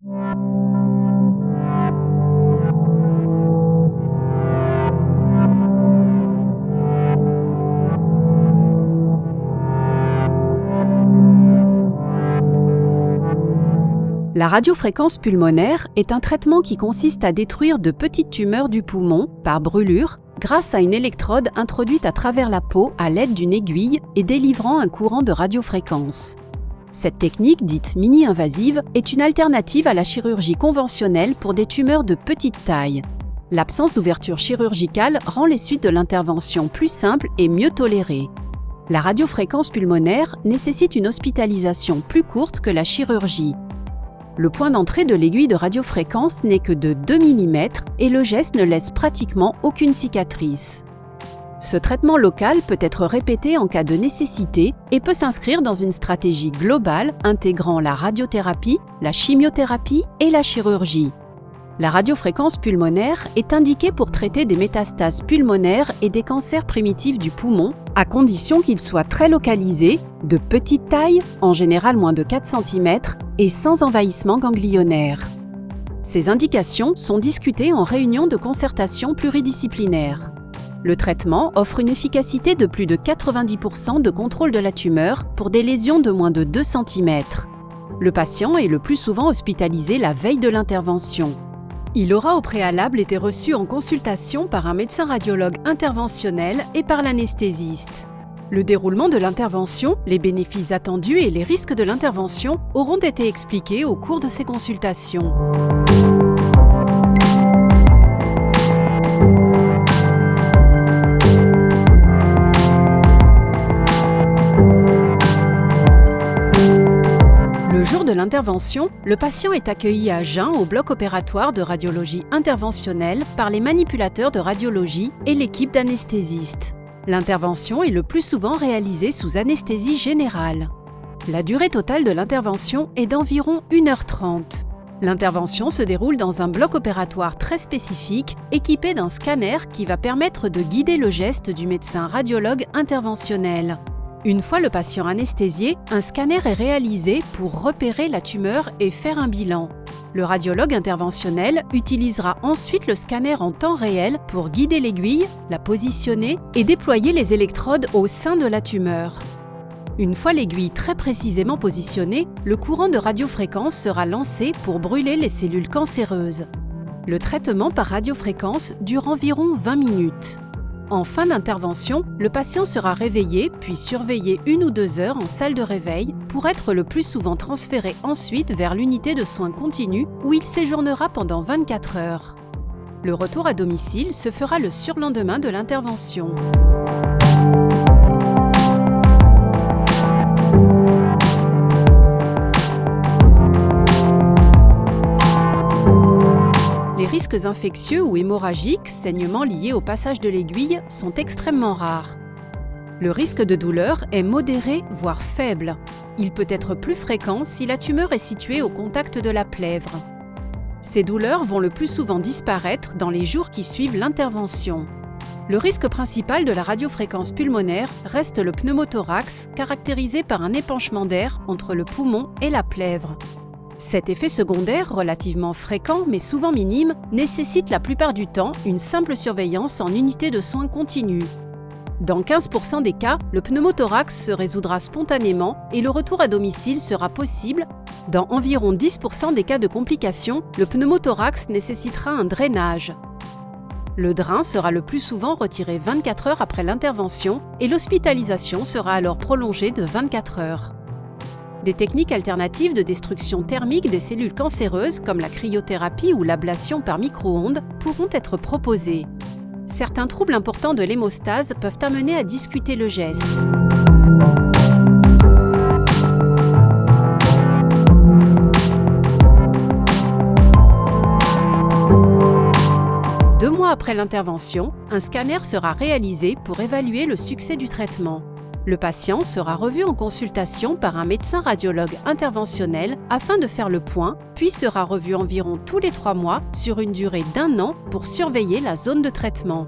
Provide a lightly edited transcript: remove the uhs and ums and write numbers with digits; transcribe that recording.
La radiofréquence pulmonaire est un traitement qui consiste à détruire de petites tumeurs du poumon par brûlure grâce à une électrode introduite à travers la peau à l'aide d'une aiguille et délivrant un courant de radiofréquence. Cette technique, dite mini-invasive, est une alternative à la chirurgie conventionnelle pour des tumeurs de petite taille. L'absence d'ouverture chirurgicale rend les suites de l'intervention plus simples et mieux tolérées. La radiofréquence pulmonaire nécessite une hospitalisation plus courte que la chirurgie. Le point d'entrée de l'aiguille de radiofréquence n'est que de 2 mm et le geste ne laisse pratiquement aucune cicatrice. Ce traitement local peut être répété en cas de nécessité et peut s'inscrire dans une stratégie globale intégrant la radiothérapie, la chimiothérapie et la chirurgie. La radiofréquence pulmonaire est indiquée pour traiter des métastases pulmonaires et des cancers primitifs du poumon, à condition qu'ils soient très localisés, de petite taille, en général moins de 4 cm, et sans envahissement ganglionnaire. Ces indications sont discutées en réunion de concertation pluridisciplinaire. Le traitement offre une efficacité de plus de 90% de contrôle de la tumeur pour des lésions de moins de 2 cm. Le patient est le plus souvent hospitalisé la veille de l'intervention. Il aura au préalable été reçu en consultation par un médecin radiologue interventionnel et par l'anesthésiste. Le déroulement de l'intervention, les bénéfices attendus et les risques de l'intervention auront été expliqués au cours de ces consultations. Le jour de l'intervention, le patient est accueilli à jeun au bloc opératoire de radiologie interventionnelle par les manipulateurs de radiologie et l'équipe d'anesthésistes. L'intervention est le plus souvent réalisée sous anesthésie générale. La durée totale de l'intervention est d'environ 1h30. L'intervention se déroule dans un bloc opératoire très spécifique, équipé d'un scanner qui va permettre de guider le geste du médecin radiologue interventionnel. Une fois le patient anesthésié, un scanner est réalisé pour repérer la tumeur et faire un bilan. Le radiologue interventionnel utilisera ensuite le scanner en temps réel pour guider l'aiguille, la positionner et déployer les électrodes au sein de la tumeur. Une fois l'aiguille très précisément positionnée, le courant de radiofréquence sera lancé pour brûler les cellules cancéreuses. Le traitement par radiofréquence dure environ 20 minutes. En fin d'intervention, le patient sera réveillé puis surveillé 1 ou 2 heures en salle de réveil pour être le plus souvent transféré ensuite vers l'unité de soins continus où il séjournera pendant 24 heures. Le retour à domicile se fera le surlendemain de l'intervention. Les risques infectieux ou hémorragiques, saignements liés au passage de l'aiguille, sont extrêmement rares. Le risque de douleur est modéré, voire faible. Il peut être plus fréquent si la tumeur est située au contact de la plèvre. Ces douleurs vont le plus souvent disparaître dans les jours qui suivent l'intervention. Le risque principal de la radiofréquence pulmonaire reste le pneumothorax, caractérisé par un épanchement d'air entre le poumon et la plèvre. Cet effet secondaire, relativement fréquent mais souvent minime, nécessite la plupart du temps une simple surveillance en unité de soins continus. Dans 15% des cas, le pneumothorax se résoudra spontanément et le retour à domicile sera possible. Dans environ 10% des cas de complications, le pneumothorax nécessitera un drainage. Le drain sera le plus souvent retiré 24 heures après l'intervention et l'hospitalisation sera alors prolongée de 24 heures. Des techniques alternatives de destruction thermique des cellules cancéreuses comme la cryothérapie ou l'ablation par micro-ondes pourront être proposées. Certains troubles importants de l'hémostase peuvent amener à discuter le geste. Deux mois après l'intervention, un scanner sera réalisé pour évaluer le succès du traitement. Le patient sera revu en consultation par un médecin radiologue interventionnel afin de faire le point, puis sera revu environ tous les 3 mois sur une durée d'1 an pour surveiller la zone de traitement.